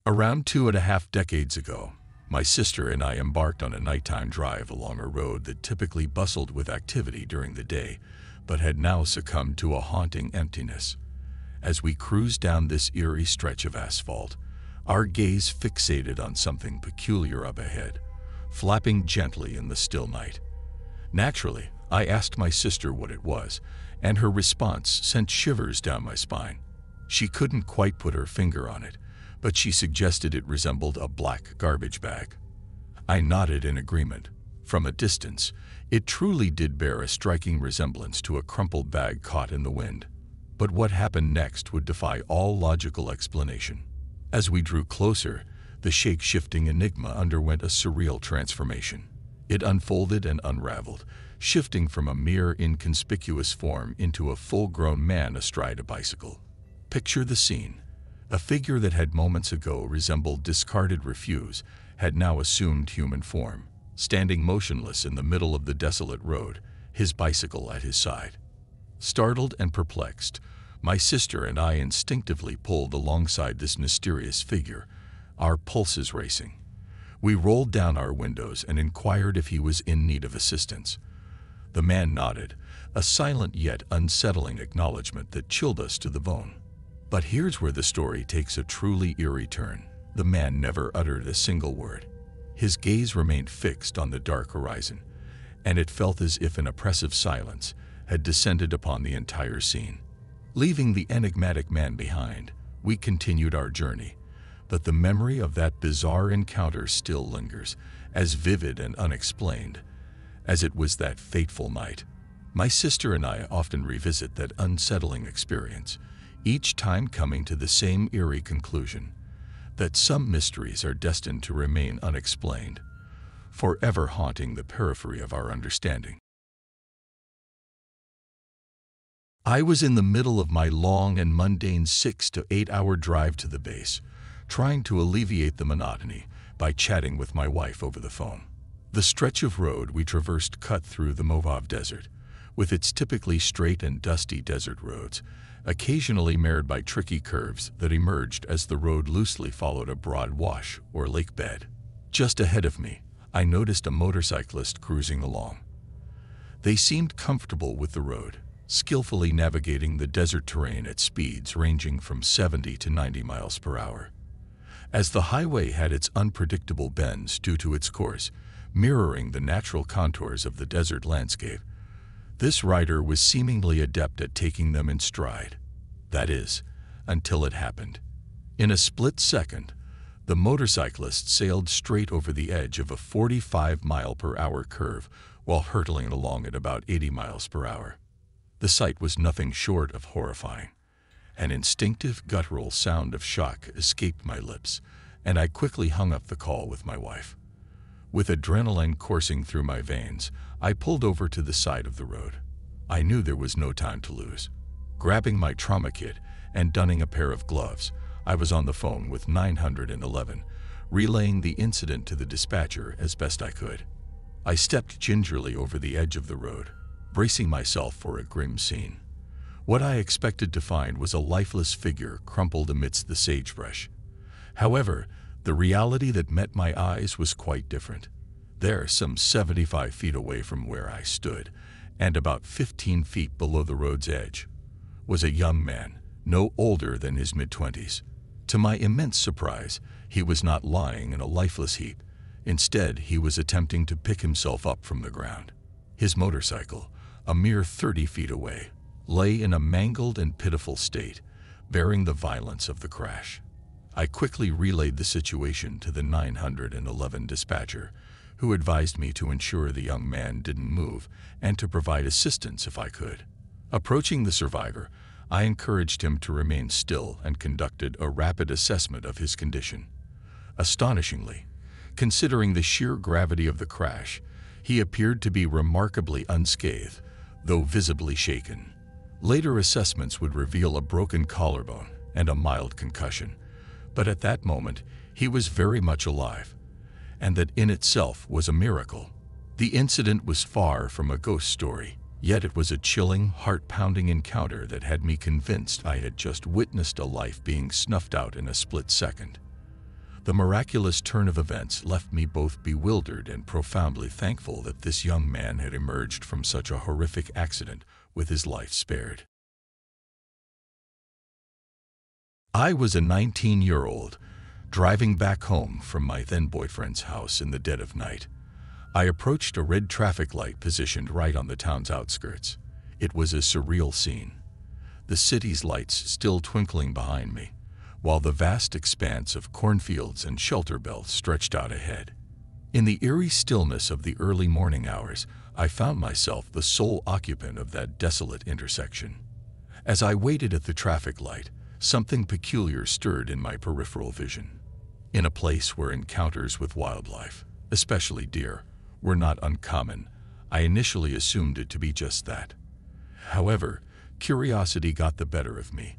Around 2.5 decades ago, my sister and I embarked on a nighttime drive along a road that typically bustled with activity during the day, but had now succumbed to a haunting emptiness. As we cruised down this eerie stretch of asphalt, our gaze fixated on something peculiar up ahead, flapping gently in the still night. Naturally, I asked my sister what it was, and her response sent shivers down my spine. She couldn't quite put her finger on it, but she suggested it resembled a black garbage bag. I nodded in agreement. From a distance, it truly did bear a striking resemblance to a crumpled bag caught in the wind. But what happened next would defy all logical explanation. As we drew closer, the shape-shifting enigma underwent a surreal transformation. It unfolded and unraveled, shifting from a mere inconspicuous form into a full-grown man astride a bicycle. Picture the scene. A figure that had moments ago resembled discarded refuse had now assumed human form, standing motionless in the middle of the desolate road, his bicycle at his side. Startled and perplexed, my sister and I instinctively pulled alongside this mysterious figure, our pulses racing. We rolled down our windows and inquired if he was in need of assistance. The man nodded, a silent yet unsettling acknowledgement that chilled us to the bone. But here's where the story takes a truly eerie turn. The man never uttered a single word. His gaze remained fixed on the dark horizon, and it felt as if an oppressive silence had descended upon the entire scene. Leaving the enigmatic man behind, we continued our journey, but the memory of that bizarre encounter still lingers, as vivid and unexplained as it was that fateful night. My sister and I often revisit that unsettling experience, each time coming to the same eerie conclusion, that some mysteries are destined to remain unexplained, forever haunting the periphery of our understanding. I was in the middle of my long and mundane 6 to 8 hour drive to the base, trying to alleviate the monotony by chatting with my wife over the phone. The stretch of road we traversed cut through the Mojave Desert, with its typically straight and dusty desert roads, occasionally marred by tricky curves that emerged as the road loosely followed a broad wash or lake bed. Just ahead of me, I noticed a motorcyclist cruising along. They seemed comfortable with the road, skillfully navigating the desert terrain at speeds ranging from 70 to 90 miles per hour. As the highway had its unpredictable bends due to its course, mirroring the natural contours of the desert landscape, this rider was seemingly adept at taking them in stride. That is, until it happened. In a split second, the motorcyclist sailed straight over the edge of a 45-mile-per-hour curve while hurtling along at about 80 miles per hour. The sight was nothing short of horrifying. An instinctive guttural sound of shock escaped my lips, and I quickly hung up the call with my wife. With adrenaline coursing through my veins, I pulled over to the side of the road. I knew there was no time to lose. Grabbing my trauma kit and donning a pair of gloves, I was on the phone with 911, relaying the incident to the dispatcher as best I could. I stepped gingerly over the edge of the road, bracing myself for a grim scene. What I expected to find was a lifeless figure crumpled amidst the sagebrush. However, the reality that met my eyes was quite different. There, some 75 feet away from where I stood, and about 15 feet below the road's edge, was a young man, no older than his mid-20s. To my immense surprise, he was not lying in a lifeless heap. Instead, he was attempting to pick himself up from the ground. His motorcycle, a mere 30 feet away, lay in a mangled and pitiful state, bearing the violence of the crash. I quickly relayed the situation to the 911 dispatcher, who advised me to ensure the young man didn't move and to provide assistance if I could. Approaching the survivor, I encouraged him to remain still and conducted a rapid assessment of his condition. Astonishingly, considering the sheer gravity of the crash, he appeared to be remarkably unscathed, though visibly shaken. Later assessments would reveal a broken collarbone and a mild concussion, but at that moment, he was very much alive, and that in itself was a miracle. The incident was far from a ghost story, yet it was a chilling, heart-pounding encounter that had me convinced I had just witnessed a life being snuffed out in a split second. The miraculous turn of events left me both bewildered and profoundly thankful that this young man had emerged from such a horrific accident with his life spared. I was a 19-year-old, driving back home from my then-boyfriend's house in the dead of night. I approached a red traffic light positioned right on the town's outskirts. It was a surreal scene, the city's lights still twinkling behind me, while the vast expanse of cornfields and shelter belts stretched out ahead. In the eerie stillness of the early morning hours, I found myself the sole occupant of that desolate intersection. As I waited at the traffic light, something peculiar stirred in my peripheral vision. In a place where encounters with wildlife, especially deer, were not uncommon, I initially assumed it to be just that. However, curiosity got the better of me,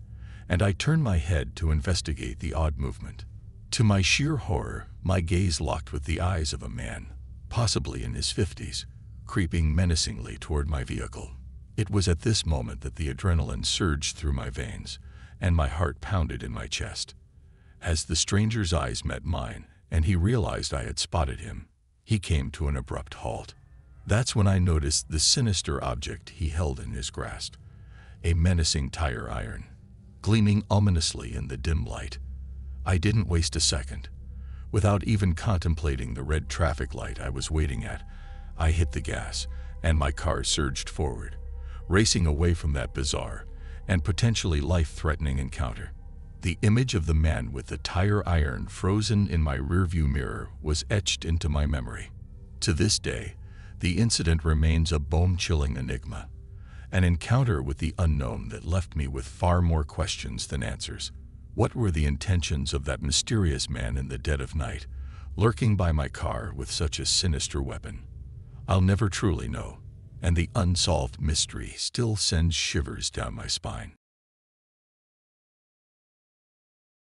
and I turned my head to investigate the odd movement. To my sheer horror, my gaze locked with the eyes of a man, possibly in his 50s, creeping menacingly toward my vehicle. It was at this moment that the adrenaline surged through my veins, and my heart pounded in my chest. As the stranger's eyes met mine, and he realized I had spotted him, he came to an abrupt halt. That's when I noticed the sinister object he held in his grasp, a menacing tire iron, gleaming ominously in the dim light. I didn't waste a second. Without even contemplating the red traffic light I was waiting at, I hit the gas, and my car surged forward, racing away from that bizarre and potentially life-threatening encounter. The image of the man with the tire iron frozen in my rearview mirror was etched into my memory. To this day, the incident remains a bone-chilling enigma, an encounter with the unknown that left me with far more questions than answers. What were the intentions of that mysterious man in the dead of night, lurking by my car with such a sinister weapon? I'll never truly know, and the unsolved mystery still sends shivers down my spine.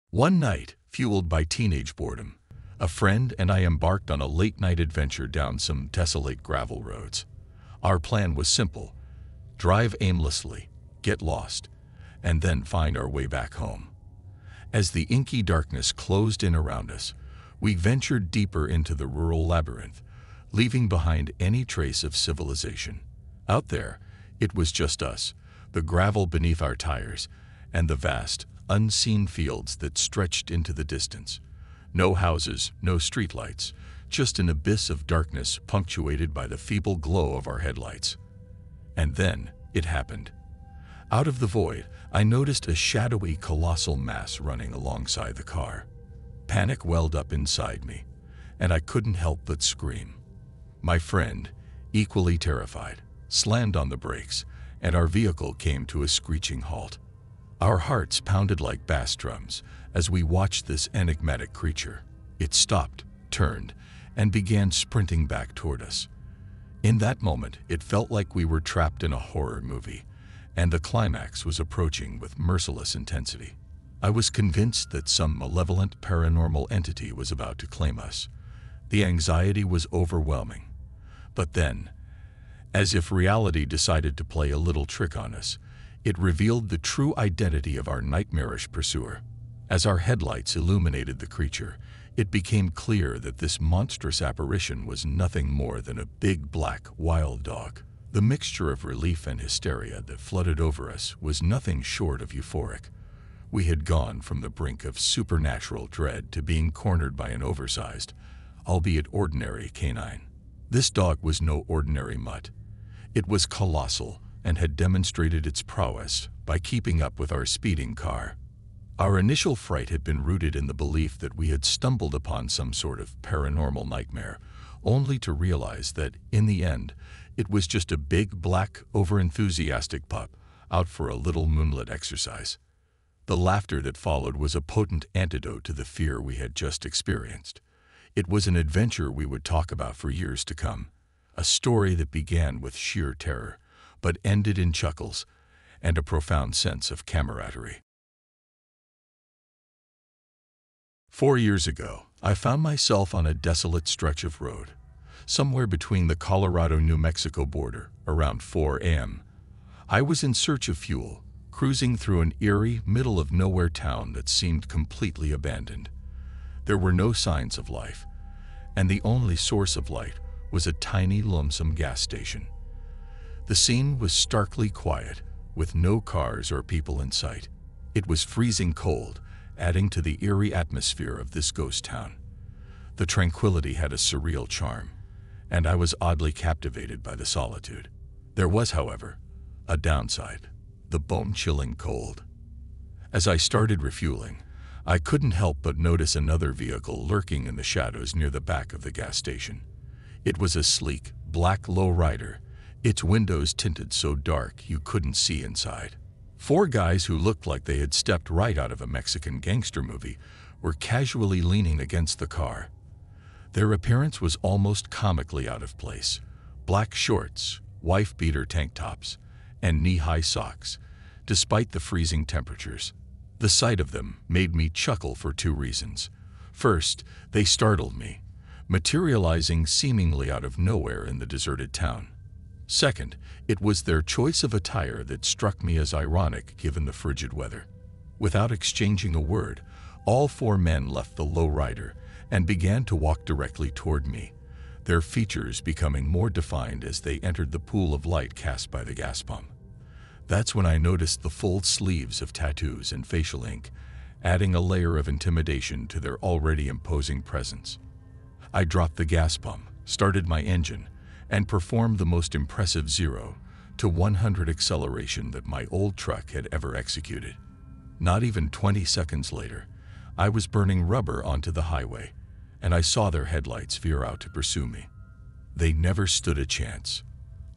One night, fueled by teenage boredom, a friend and I embarked on a late-night adventure down some desolate gravel roads. Our plan was simple: drive aimlessly, get lost, and then find our way back home. As the inky darkness closed in around us, we ventured deeper into the rural labyrinth, leaving behind any trace of civilization. Out there, it was just us, the gravel beneath our tires, and the vast, unseen fields that stretched into the distance. No houses, no streetlights, just an abyss of darkness punctuated by the feeble glow of our headlights. And then it happened. Out of the void, I noticed a shadowy, colossal mass running alongside the car. Panic welled up inside me, and I couldn't help but scream. My friend, equally terrified, slammed on the brakes, and our vehicle came to a screeching halt. Our hearts pounded like bass drums as we watched this enigmatic creature. It stopped, turned, and began sprinting back toward us. In that moment, it felt like we were trapped in a horror movie, and the climax was approaching with merciless intensity. I was convinced that some malevolent paranormal entity was about to claim us. The anxiety was overwhelming. But then, as if reality decided to play a little trick on us, it revealed the true identity of our nightmarish pursuer. As our headlights illuminated the creature, it became clear that this monstrous apparition was nothing more than a big black wild dog. The mixture of relief and hysteria that flooded over us was nothing short of euphoric. We had gone from the brink of supernatural dread to being cornered by an oversized, albeit ordinary, canine. This dog was no ordinary mutt. It was colossal and had demonstrated its prowess by keeping up with our speeding car. Our initial fright had been rooted in the belief that we had stumbled upon some sort of paranormal nightmare, only to realize that, in the end, it was just a big, black, overenthusiastic pup out for a little moonlit exercise. The laughter that followed was a potent antidote to the fear we had just experienced. It was an adventure we would talk about for years to come, a story that began with sheer terror, but ended in chuckles and a profound sense of camaraderie. 4 years ago, I found myself on a desolate stretch of road, somewhere between the Colorado-New Mexico border, around 4 a.m. I was in search of fuel, cruising through an eerie, middle-of-nowhere town that seemed completely abandoned. There were no signs of life, and the only source of light was a tiny, lonesome gas station. The scene was starkly quiet, with no cars or people in sight. It was freezing cold, adding to the eerie atmosphere of this ghost town. The tranquility had a surreal charm, and I was oddly captivated by the solitude. There was, however, a downside: the bone-chilling cold. As I started refueling, I couldn't help but notice another vehicle lurking in the shadows near the back of the gas station. It was a sleek, black lowrider, its windows tinted so dark you couldn't see inside. Four guys who looked like they had stepped right out of a Mexican gangster movie were casually leaning against the car. Their appearance was almost comically out of place: black shorts, wife-beater tank tops, and knee-high socks, despite the freezing temperatures. The sight of them made me chuckle for two reasons. First, they startled me, materializing seemingly out of nowhere in the deserted town. Second, it was their choice of attire that struck me as ironic given the frigid weather. Without exchanging a word, all four men left the lowrider and began to walk directly toward me, their features becoming more defined as they entered the pool of light cast by the gas pump. That's when I noticed the full sleeves of tattoos and facial ink, adding a layer of intimidation to their already imposing presence. I dropped the gas pump, started my engine, and performed the most impressive 0 to 100 acceleration that my old truck had ever executed. Not even 20 seconds later, I was burning rubber onto the highway, and I saw their headlights veer out to pursue me. They never stood a chance.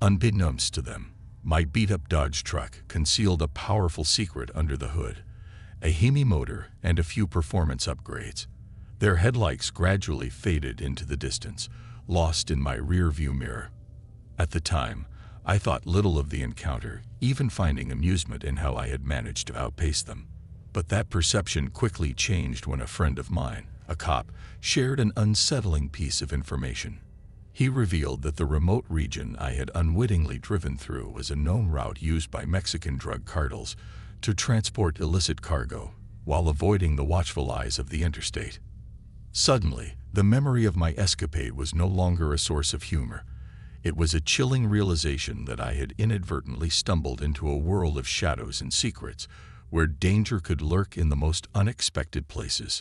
Unbeknownst to them, my beat-up Dodge truck concealed a powerful secret under the hood: a Hemi motor and a few performance upgrades. Their headlights gradually faded into the distance, lost in my rear-view mirror. At the time, I thought little of the encounter, even finding amusement in how I had managed to outpace them. But that perception quickly changed when a friend of mine, a cop, shared an unsettling piece of information. He revealed that the remote region I had unwittingly driven through was a known route used by Mexican drug cartels to transport illicit cargo while avoiding the watchful eyes of the interstate. Suddenly, the memory of my escapade was no longer a source of humor. It was a chilling realization that I had inadvertently stumbled into a world of shadows and secrets, where danger could lurk in the most unexpected places.